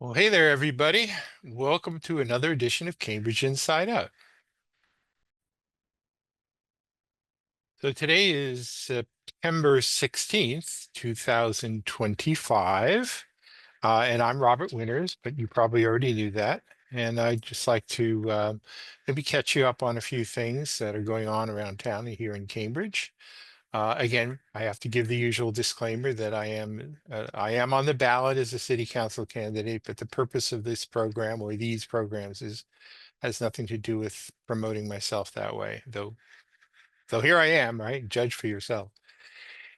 Well, hey there, everybody. Welcome to another edition of Cambridge Inside Out. So today is September 16th, 2025, and I'm Robert Winters, but you probably already knew that. And I'd just like to maybe catch you up on a few things that are going on around town here in Cambridge. Again, I have to give the usual disclaimer that I am on the ballot as a city council candidate, but the purpose of this program or these programs has nothing to do with promoting myself that way, though here I am, right? Judge for yourself.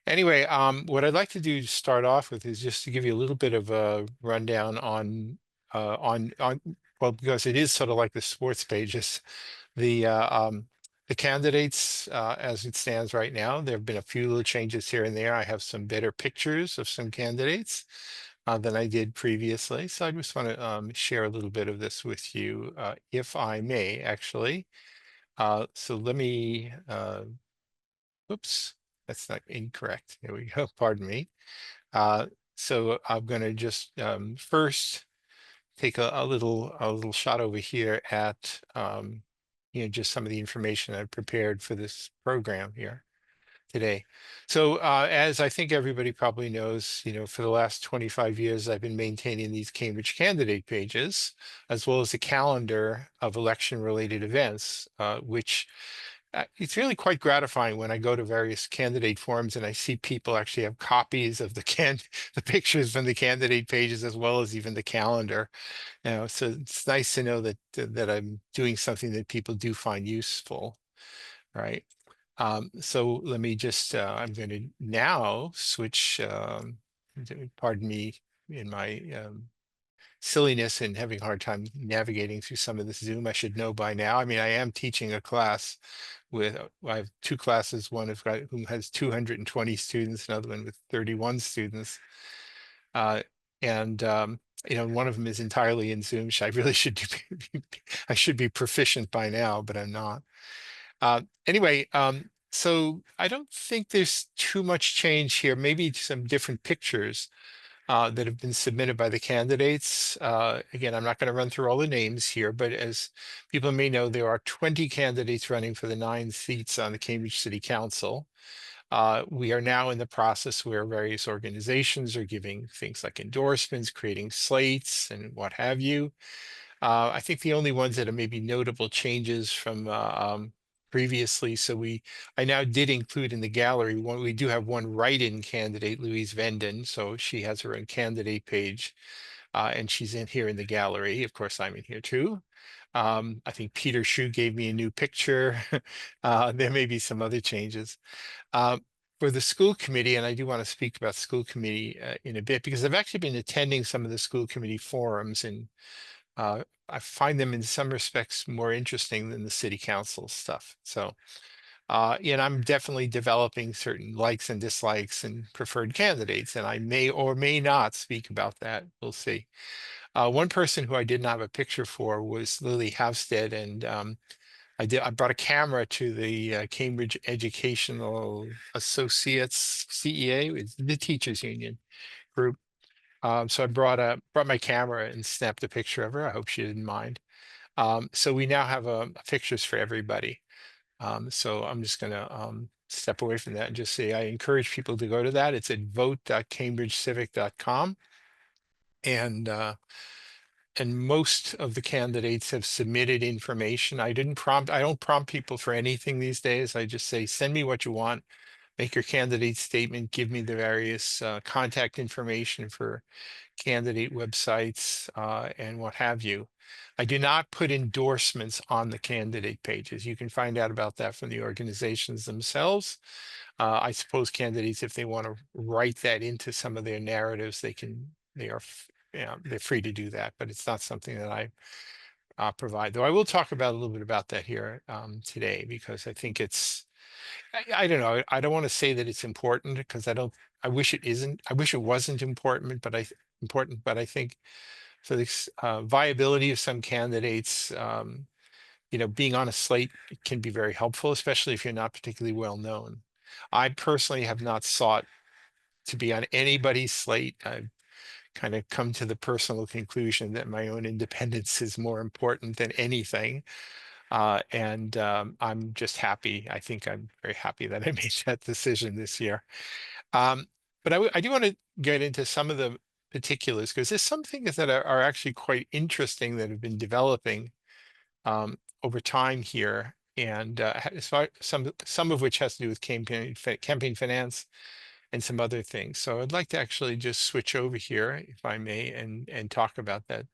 Anyway, what I'd like to do to start off with is just to give you a little bit of a rundown on well, because it is sort of like the sports pages, the uh, um, the candidates as it stands right now. There have been a few little changes here and there. I have some better pictures of some candidates than I did previously. So I just want to share a little bit of this with you, if I may, actually. So let me, oops, that's not incorrect. There we go. Pardon me. Uh, so I'm going to just first take a little shot over here at just some of the information I've prepared for this program here today. So as I think everybody probably knows, for the last 25 years, I've been maintaining these Cambridge candidate pages, as well as a calendar of election-related events, which it's really quite gratifying when I go to various candidate forums and I see people actually have copies of the pictures from the candidate pages as well as even the calendar. So it's nice to know that I'm doing something that people do find useful, right? So let me just, I'm going to now switch, pardon me in my silliness and having a hard time navigating through some of this Zoom. I should know by now. I mean, I am teaching a class with, I have two classes, one who has 220 students, another one with 31 students. Uh, and one of them is entirely in Zoom. I really should I should be proficient by now, but I'm not. Anyway, so I don't think there's too much change here. Maybe some different pictures that have been submitted by the candidates. Again, I'm not going to run through all the names here, but as people may know, there are 20 candidates running for the 9 seats on the Cambridge City Council. We are now in the process where various organizations are giving things like endorsements, creating slates, and what have you. I think the only ones that are maybe notable changes from previously. I now did include in the gallery one. We do have one write-in candidate, Louise Venden. So she has her own candidate page, and she's in here in the gallery. Of course, I'm in here too. I think Peter Shu gave me a new picture. There may be some other changes. Uh, for the school committee, and I do want to speak about school committee in a bit because I've actually been attending some of the school committee forums, and I find them in some respects more interesting than the city council stuff. So, I'm definitely developing certain likes and dislikes and preferred candidates, and I may or may not speak about that. We'll see. One person who I didn't have a picture for was Lily Havstead, and I brought a camera to the Cambridge Educational Associates CEA, it's the teachers union group. So I brought my camera and snapped a picture of her. I hope she didn't mind. So we now have pictures for everybody. So I'm just going to step away from that and just say I encourage people to go to that. It's at vote.cambridgecivic.com. And most of the candidates have submitted information. I don't prompt people for anything these days. I just say, send me what you want, make your candidate statement, give me the various contact information for candidate websites and what have you. I do not put endorsements on the candidate pages. You can find out about that from the organizations themselves. I suppose candidates, if they want to write that into some of their narratives, they're free to do that, but it's not something that I provide. Though I will talk about a little bit about that here today because I think I don't know. I don't want to say that it's important because I wish it isn't. I wish it wasn't important, but I think for the viability of some candidates, being on a slate can be very helpful, especially if you're not particularly well known. I personally have not sought to be on anybody's slate. I've kind of come to the personal conclusion that my own independence is more important than anything. And I'm just happy. I think I'm very happy that I made that decision this year. Um, but I do want to get into some of the particulars because there's some things that are actually quite interesting that have been developing over time here, and some of which has to do with campaign finance and some other things. So I'd like to actually just switch over here, if I may, and talk about that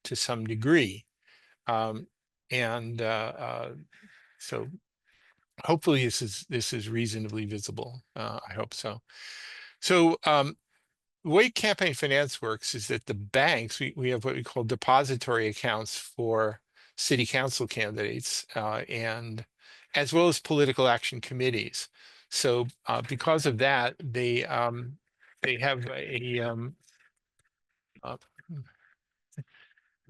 to some degree. Um, and so hopefully this is reasonably visible. I hope so. So the way campaign finance works is that the banks, we have what we call depository accounts for city council candidates, and as well as political action committees. So because of that, they have uh,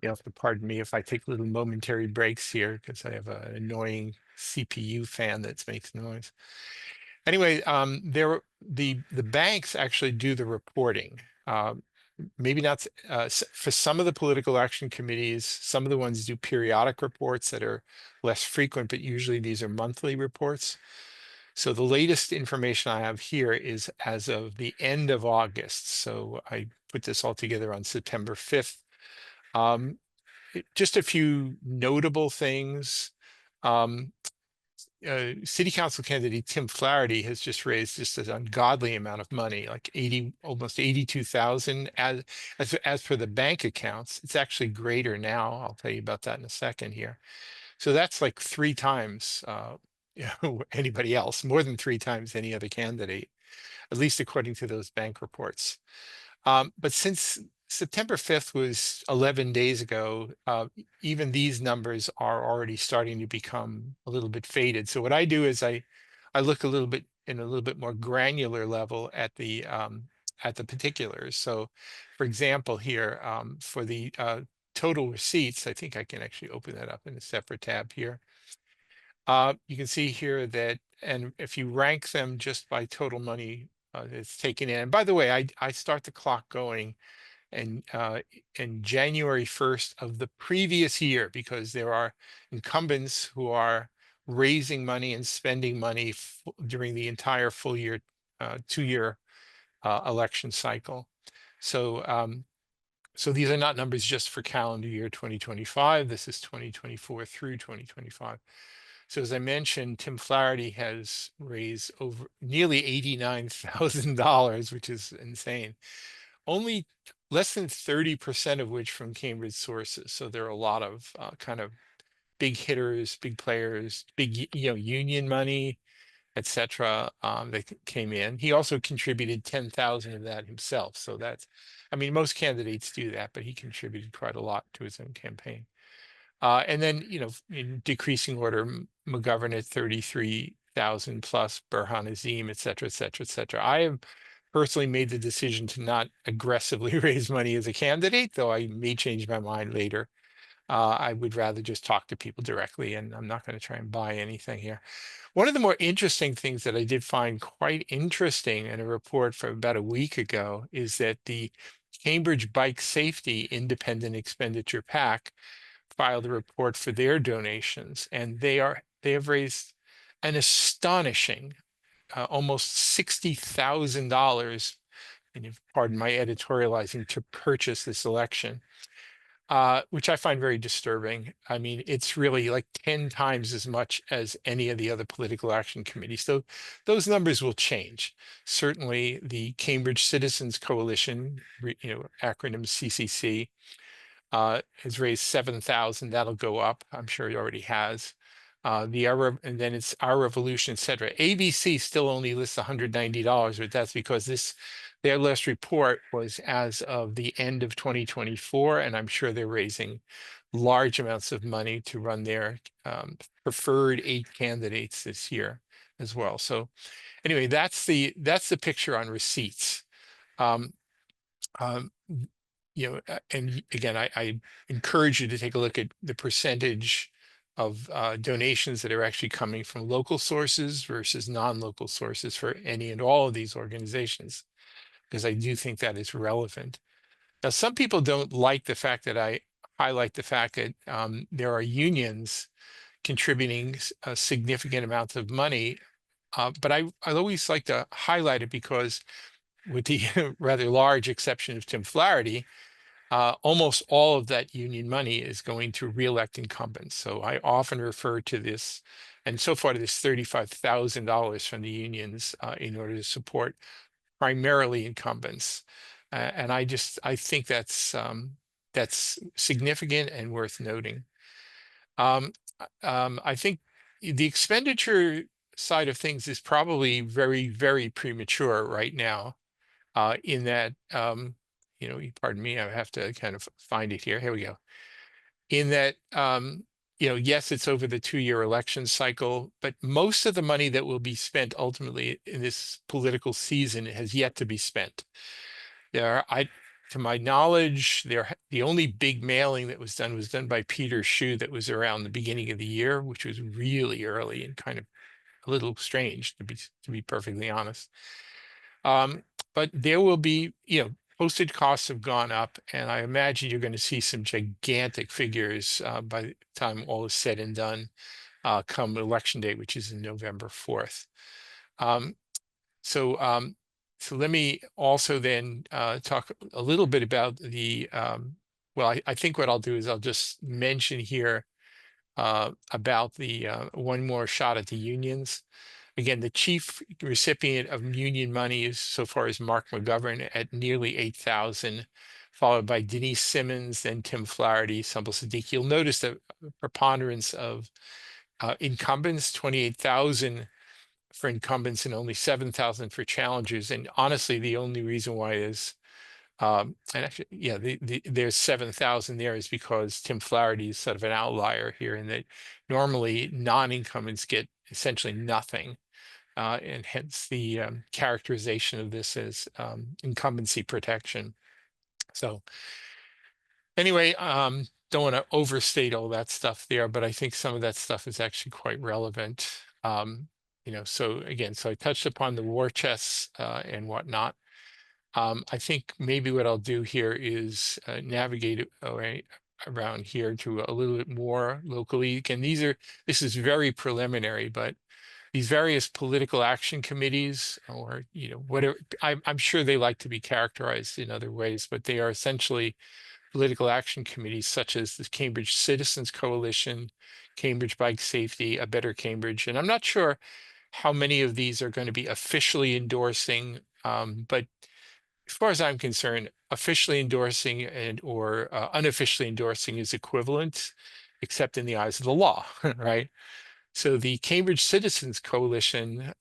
you have to pardon me if I take little momentary breaks here because I have an annoying CPU fan that makes noise. Anyway, the banks actually do the reporting. Maybe not for some of the political action committees. Some of the ones do periodic reports that are less frequent, but usually these are monthly reports. So the latest information I have here is as of the end of August. So I put this all together on September 5th. Just a few notable things. Um, City council candidate Tim Flaherty has just raised just an ungodly amount of money, like almost 82,000 as per the bank accounts. It's actually greater now. I'll tell you about that in a second here. So that's like three times anybody else, more than three times any other candidate, at least according to those bank reports. But since September 5th was 11 days ago, even these numbers are already starting to become a little bit faded. So what I do is I look a little bit in a little bit more granular level at the particulars. So for example, here for the total receipts, I think I can actually open that up in a separate tab here. You can see here that, and if you rank them just by total money that's taken in, and by the way, I start the clock going and in January 1st of the previous year, because there are incumbents who are raising money and spending money during the entire full year, 2-year election cycle. So these are not numbers just for calendar year 2025. This is 2024 through 2025. So as I mentioned, Tim Flaherty has raised over nearly $89,000, which is insane. Only less than 30% of which from Cambridge sources. So there are a lot of kind of big hitters, big players, big union money, etc. That came in. He also contributed 10,000 of that himself. So that's, I mean, most candidates do that, but he contributed quite a lot to his own campaign. And then, in decreasing order, McGovern at 33,000 plus, Burhan Azim, et cetera, et cetera, et cetera. I have personally made the decision to not aggressively raise money as a candidate, though I may change my mind later. I would rather just talk to people directly, and I'm not going to try and buy anything here. One of the more interesting things that I did find quite interesting in a report from about a week ago is that the Cambridge Bike Safety Independent Expenditure PAC filed a report for their donations, and they have raised an astonishing almost $60,000, and pardon my editorializing, to purchase this election, which I find very disturbing. I mean, it's really like 10 times as much as any of the other political action committees. So those numbers will change. Certainly, the Cambridge Citizens Coalition, acronym CCC, has raised 7,000. That'll go up. I'm sure it already has. And then it's Our Revolution, et cetera. ABC still only lists $190, but that's because their last report was as of the end of 2024, and I'm sure they're raising large amounts of money to run their preferred 8 candidates this year as well. So anyway, that's the picture on receipts. Um, um, and again, I encourage you to take a look at the percentage of donations that are actually coming from local sources versus non-local sources for any and all of these organizations, because I do think that is relevant. Now, some people don't like the fact that I highlight the fact that there are unions contributing a significant amount of money, but I always like to highlight it because, with the rather large exception of Tim Flaherty, almost all of that union money is going to reelect incumbents. So I often refer to this, and so far this $35,000 from the unions in order to support primarily incumbents. And I think that's significant and worth noting. I think the expenditure side of things is probably very, very premature right now, in that, pardon me, I have to kind of find it here. Here we go. In that, yes, it's over the 2-year election cycle, but most of the money that will be spent ultimately in this political season has yet to be spent. To my knowledge, the only big mailing that was done by Peter Shue that was around the beginning of the year, which was really early and kind of a little strange to be perfectly honest. But there will be, postage costs have gone up, and I imagine you're going to see some gigantic figures by the time all is said and done, come election day, which is in November 4th. Um, so, so let me also then talk a little bit about well, I think what I'll do is I'll just mention here about the one more shot at the unions. Again, the chief recipient of union money is so far as Mark McGovern at nearly 8,000, followed by Denise Simmons, then Tim Flaherty, Sumbul Siddiqui. You'll notice the preponderance of incumbents, 28,000 for incumbents and only 7,000 for challengers. And honestly, the only reason why is, and actually, yeah, there's 7,000 there is because Tim Flaherty is sort of an outlier here in that normally non-incumbents get essentially nothing. And hence the characterization of this as incumbency protection. So anyway, don't want to overstate all that stuff there, but I think some of that stuff is actually quite relevant. So again, so I touched upon the war chests and whatnot. I think maybe what I'll do here is navigate around here to a little bit more locally. Again, this is very preliminary, but these various political action committees, or whatever, I'm sure they like to be characterized in other ways, but they are essentially political action committees such as the Cambridge Citizens Coalition, Cambridge Bike Safety, A Better Cambridge. And I'm not sure how many of these are going to be officially endorsing, but as far as I'm concerned, officially endorsing or unofficially endorsing is equivalent, except in the eyes of the law, right? So the Cambridge Citizens Coalition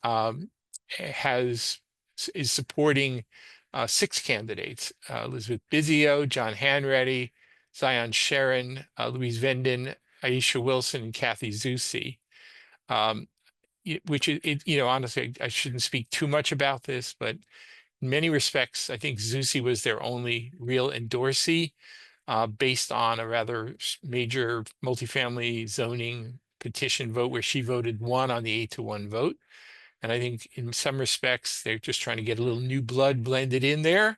is supporting 6 candidates: Elizabeth Bizio, John Hanratty, Zion Sharon, Louise Venden, Aisha Wilson, and Kathy Zusi. Which honestly, I shouldn't speak too much about this, but in many respects, I think Zusi was their only real endorsee, based on a rather major multifamily zoning petition vote where she voted 1 on the 8-to-1 vote. And I think in some respects, they're just trying to get a little new blood blended in there.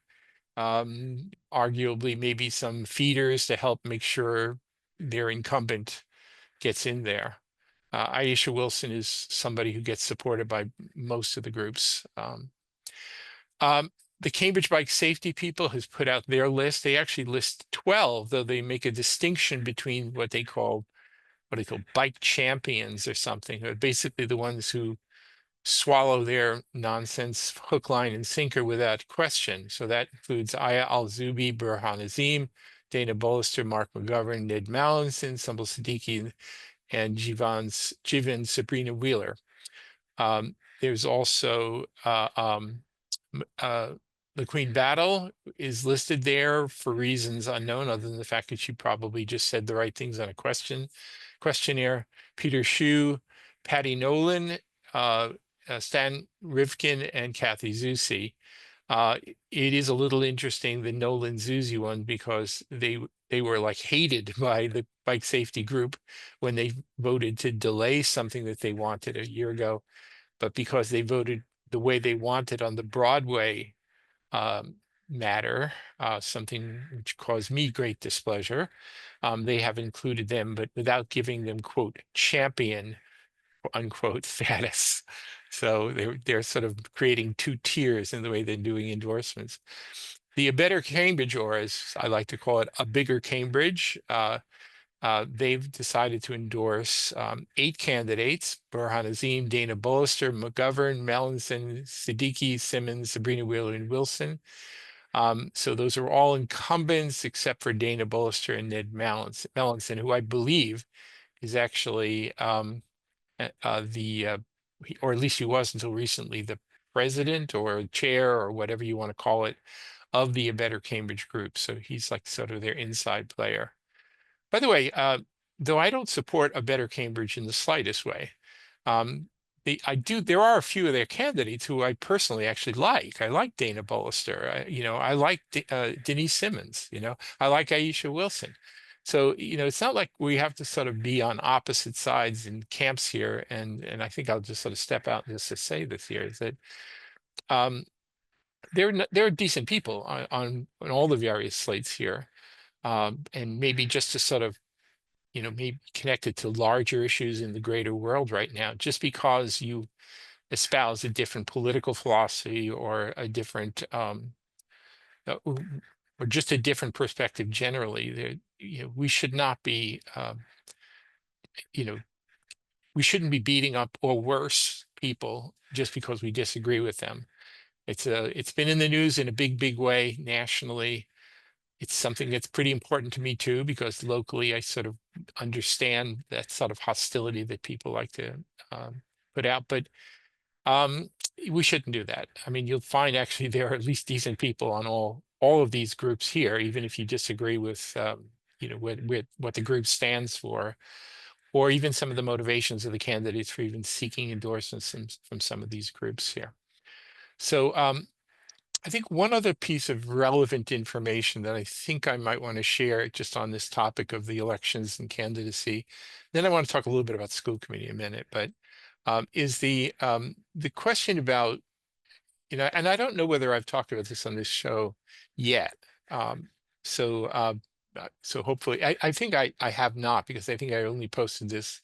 Arguably, maybe some feeders to help make sure their incumbent gets in there. Aisha Wilson is somebody who gets supported by most of the groups. The Cambridge Bike Safety people has put out their list. They actually list 12, though they make a distinction between what they call bike champions or something, who are basically the ones who swallow their nonsense hook, line, and sinker without question. So that includes Aya Al-Zubi, Burhan Azim, Dana Bollister, Mark McGovern, Ned Mallinson, Sumbul Siddiqui, and Jivan Sabrina Wheeler. There's also the Queen Battle is listed there for reasons unknown, other than the fact that she probably just said the right things on a questionnaire. Peter Shue, Patty Nolan, Stan Rivkin, and Kathy Zusi. It is a little interesting, the Nolan Zusi one, because they were like hated by the bike safety group when they voted to delay something that they wanted a year ago. But because they voted the way they wanted on the Broadway matter, something which caused me great displeasure. They have included them, but without giving them, quote, champion, unquote, status. So they're sort of creating two tiers in the way they're doing endorsements. The A Better Cambridge, or as I like to call it, a bigger Cambridge, they've decided to endorse 8 candidates: Burhan Azim, Dana Bollister, McGovern, Melanson, Siddiqui, Simmons, Sabrina Wheeler, and Wilson. So those are all incumbents except for Dana Bollister and Ned Melanson, who I believe is actually or at least he was until recently, the president or chair or whatever you want to call it of the A Better Cambridge group. So he's like sort of their inside player. By the way, though I don't support A Better Cambridge in the slightest way, um, there are a few of their candidates who I personally actually like. I like Dana Bollister. I like Denise Simmons. I like Aisha Wilson. So, it's not like we have to sort of be on opposite sides in camps here. And I think I'll just sort of step out just to say this here is that um, they're decent people on all the various slates here. And maybe just to sort of maybe connected to larger issues in the greater world right now, just because you espouse a different political philosophy or a different or just a different perspective generally. We should not be you know we shouldn't be beating up or worse people just because we disagree with them. It's been in the news in a big way nationally. It's something that's pretty important to me too, because locally I sort of understand that sort of hostility that people like to put out. But um, we shouldn't do that. I mean, you'll find actually there are at least decent people on all of these groups here, even if you disagree with with what the group stands for, or even some of the motivations of the candidates for even seeking endorsements from some of these groups here. So I think one other piece of relevant information that I think I might want to share just on this topic of the elections and candidacy, then I want to talk a little bit about school committee in a minute, but is the question about, and I don't know whether I've talked about this on this show yet. Um, so so hopefully, I think I have not, because I think I only posted this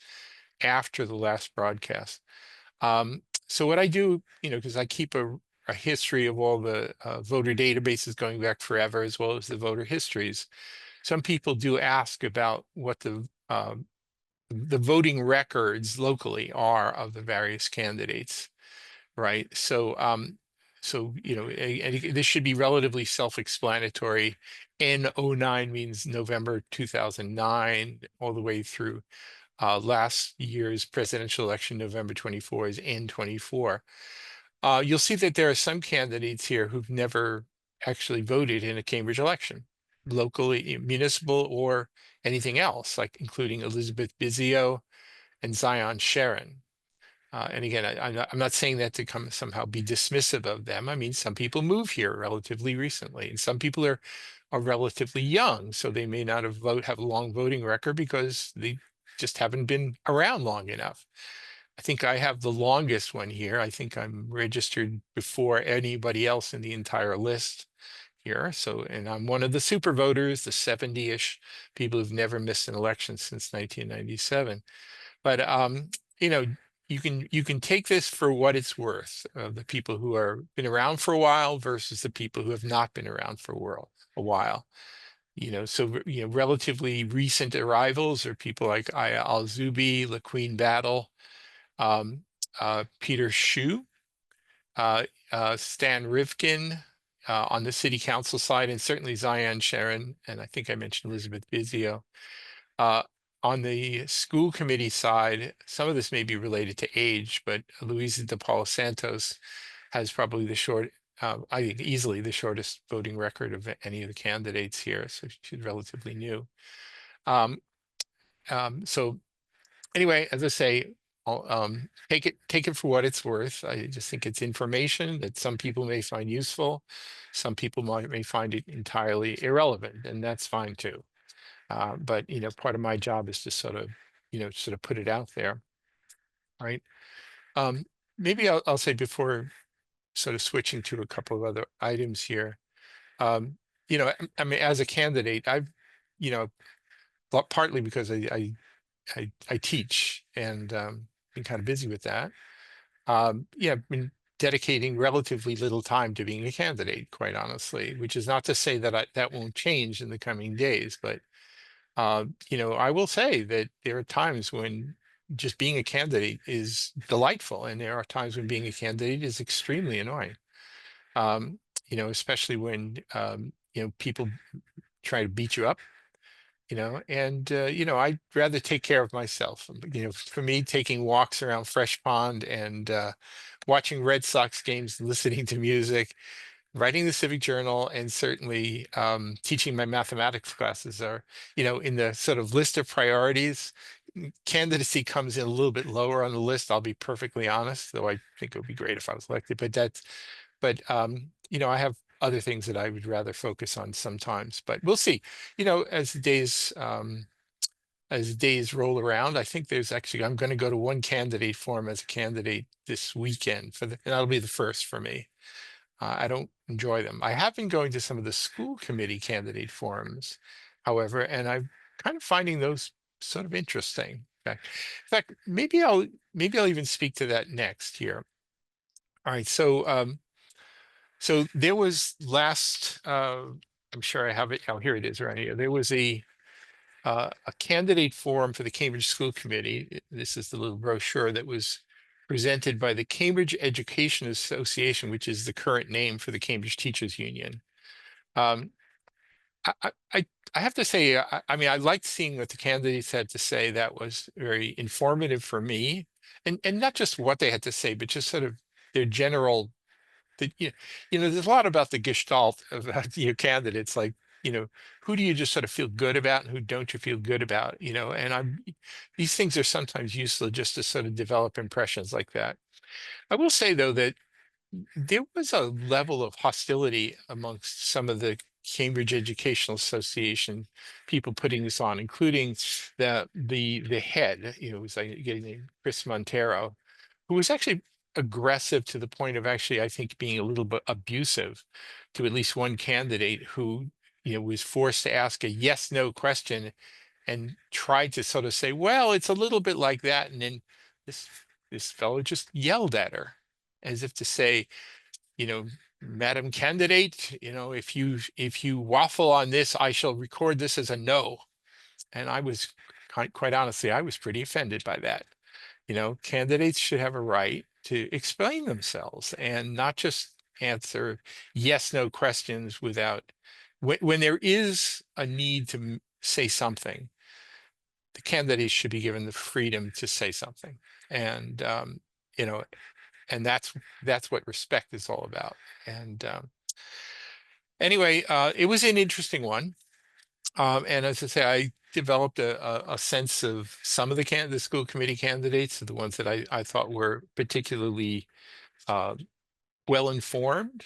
after the last broadcast. So what I do, because I keep a history of all the voter databases going back forever, as well as the voter histories. Some people do ask about what the voting records locally are of the various candidates, right? So and this should be relatively self-explanatory. N09 means November 2009, all the way through last year's presidential election, November 24, is N24. You'll see that there are some candidates here who've never actually voted in a Cambridge election, locally, municipal, or anything else, like including Elizabeth Bizio and Zion Sharon. And again, I'm not saying that to come somehow be dismissive of them. I mean, some people move here relatively recently, and some people are relatively young, so they may not have a long voting record because they just haven't been around long enough. I think I have the longest one here. I think I'm registered before anybody else in the entire list here. So, and I'm one of the super voters, the 70-ish people who've never missed an election since 1997. But you know, you can take this for what it's worth, the people who are been around for a while versus the people who have not been around for a while. So relatively recent arrivals are people like Aya Al-Zubi, LaQueen Battle, um, Peter Shue, Stan Rivkin on the city council side, and certainly Zion Sharon, and I think I mentioned Elizabeth Bizio. Uh, on the school committee side, some of this may be related to age, but Luisa de Paula Santos has probably I think easily the shortest voting record of any of the candidates here, so she's relatively new. So anyway, as I say, take it for what it's worth. I just think it's information that some people may find useful. Some people may find it entirely irrelevant, and that's fine too. But part of my job is to sort of put it out there, right? Maybe I'll say before sort of switching to a couple of other items here. um, I mean, as a candidate, you know, partly because I teach and been kind of busy with that. Yeah, I've been dedicating relatively little time to being a candidate, quite honestly, which is not to say that that won't change in the coming days, but I will say that there are times when just being a candidate is delightful, and there are times when being a candidate is extremely annoying. Um, Especially when people try to beat you up, and I'd rather take care of myself. For me, taking walks around Fresh Pond and watching Red Sox games, listening to music, writing the Civic Journal, and certainly teaching my mathematics classes are, in the sort of list of priorities. Candidacy comes in a little bit lower on the list, I'll be perfectly honest, though I think it would be great if I was elected. I have other things that I would rather focus on sometimes. But we'll see. As days roll around, I think I'm going to go to one candidate forum as a candidate this weekend and that'll be the first for me. I don't enjoy them. I have been going to some of the school committee candidate forums, however, and I'm kind of finding those sort of interesting. In fact, maybe I'll even speak to that next here. All right, so there was I'm sure I have it. Oh, here it is right here. There was a candidate forum for the Cambridge School Committee. This is the little brochure that was presented by the Cambridge Education Association, which is the current name for the Cambridge Teachers Union. Um, I, I, I I have to say, I mean, I liked seeing what the candidates had to say. That was very informative for me, and not just what they had to say, but just sort of their general. There's a lot about the gestalt of candidates, like who do you just sort of feel good about and who don't you feel good about, and these things are sometimes useful just to sort of develop impressions like that. I will say though that there was a level of hostility amongst some of the Cambridge Educational Association people putting this on, including the head, it was like getting named Chris Montero, who was actually aggressive to the point of actually, I think, being a little bit abusive to at least one candidate who, was forced to ask a yes/no question and tried to sort of say, well, it's a little bit like that. And then this this fellow just yelled at her as if to say, you know, Madam Candidate, if you waffle on this, I shall record this as a no. And I was quite honestly, I was pretty offended by that. Candidates should have a right to explain themselves and not just answer yes, no questions without, when there is a need to say something, the candidates should be given the freedom to say something. And, you know, and that's what respect is all about. And anyway, it was an interesting one. And as I say, I developed a sense of some of the school committee candidates, the ones that I thought were particularly uh, well informed.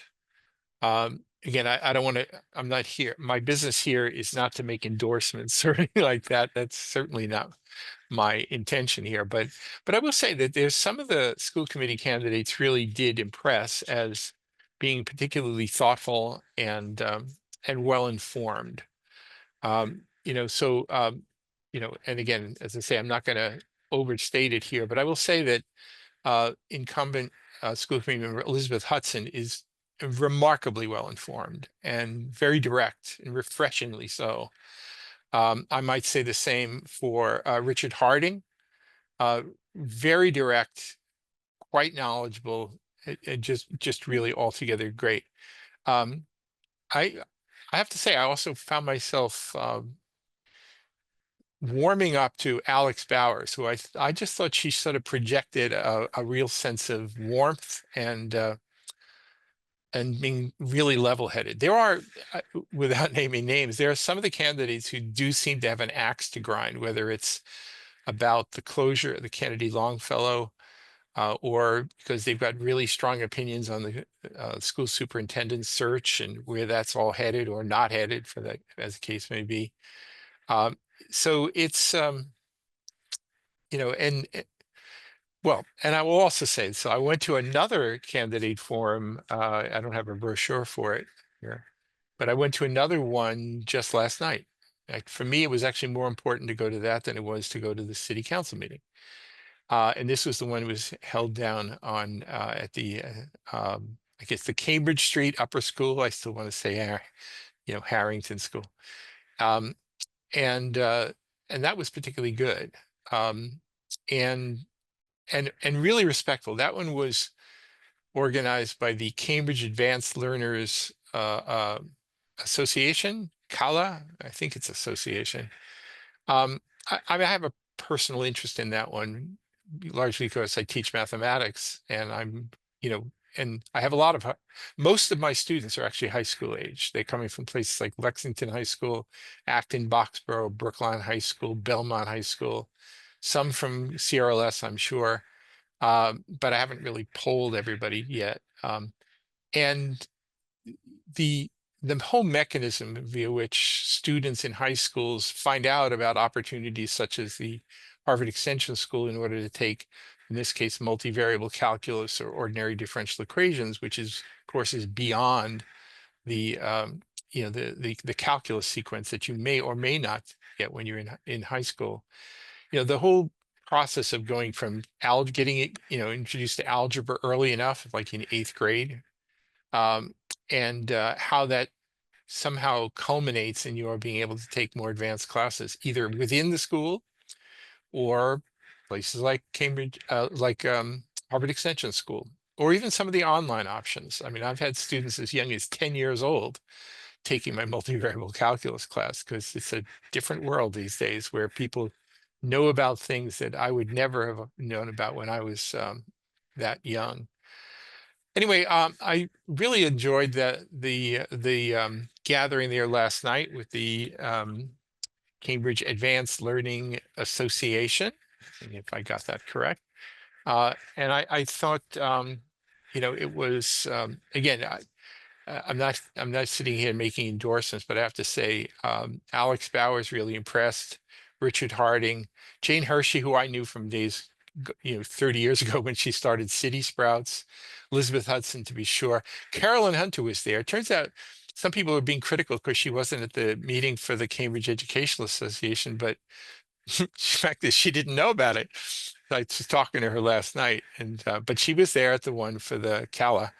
Again, I don't want to, I'm not here. My business here is not to make endorsements or anything like that. That's certainly not my intention here. But I will say that there's some of the school committee candidates really did impress as being particularly thoughtful and well informed. And again, as I say, I'm not going to overstate it here, but I will say that incumbent school committee member Elizabeth Hudson is remarkably well informed and very direct and refreshingly so. I might say the same for Richard Harding, uh, very direct, quite knowledgeable, and just really altogether great. Um, I I have to say, I also found myself warming up to Alex Bowers, who I just thought she sort of projected a real sense of warmth and being really level-headed. There are, without naming names, there are some of the candidates who do seem to have an axe to grind, whether it's about the closure of the Kennedy Longfellow, or because they've got really strong opinions on the school superintendent search and where that's all headed or not headed, for that, as the case may be. Um, so it's and well, and I will also say, so I went to another candidate forum. I don't have a brochure for it here. But I went to another one just last night. Like, for me, it was actually more important to go to that than it was to go to the city council meeting. And this was the one that was held down on at the I guess the Cambridge Street Upper School. I still want to say Harrington School. Um, and uh, and that was particularly good. Um, and and really respectful. That one was organized by the Cambridge Advanced Learners Association, CALA, I think it's association. I mean, I have a personal interest in that one, largely because I teach mathematics, and and I have a lot of most of my students are actually high school age. They're coming from places like Lexington High School, Acton, Boxborough, Brookline High School, Belmont High School, some from CRLS, I'm sure, but I haven't really polled everybody yet. And the the whole mechanism via which students in high schools find out about opportunities such as the Harvard Extension School in order to take, in this case, multivariable calculus or ordinary differential equations, which is, of course, is beyond the the calculus sequence that you may or may not get when you're in high school. The whole process of going from getting it, introduced to algebra early enough, like in 8th grade, um, and how that somehow culminates in your being able to take more advanced classes, either within the school or places like Cambridge, Harvard Extension School, or even some of the online options. I mean, I've had students as young as 10 years old taking my multivariable calculus class because it's a different world these days where people know about things that I would never have known about when I was that young. Anyway, I really enjoyed the gathering there last night with the Cambridge Advanced Learning Association, if I got that correct. And I thought, it was again. I'm not sitting here making endorsements, but I have to say, Alex Bauer is really impressed. Richard Harding, Jane Hershey, who I knew from days, 30 years ago when she started City Sprouts, Elizabeth Hudson, to be sure. Carolyn Hunter was there. It turns out some people were being critical because she wasn't at the meeting for the Cambridge Educational Association, but the fact is she didn't know about it. I was talking to her last night, and but she was there at the one for the CALA.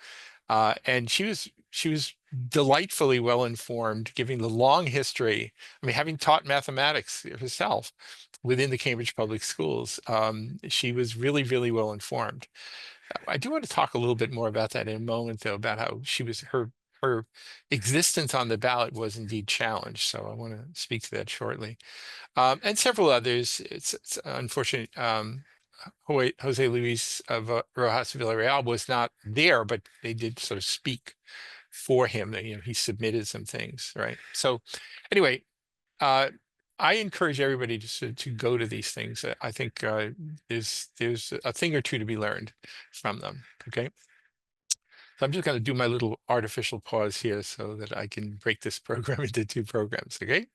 And she was delightfully well informed, giving the long history. I mean, having taught mathematics herself within the Cambridge Public Schools, she was really, really well informed. I do want to talk a little bit more about that in a moment, though, about how her existence on the ballot was indeed challenged. So I want to speak to that shortly. And several others. It's unfortunate. Jose Luis of Rojas Villarreal was not there, but they did sort of speak for him. He submitted some things, right? So anyway, uh, I encourage everybody to go to these things. I think there's a thing or two to be learned from them. Okay, so I'm just going to do my little artificial pause here so that I can break this program into 2 programs. Okay.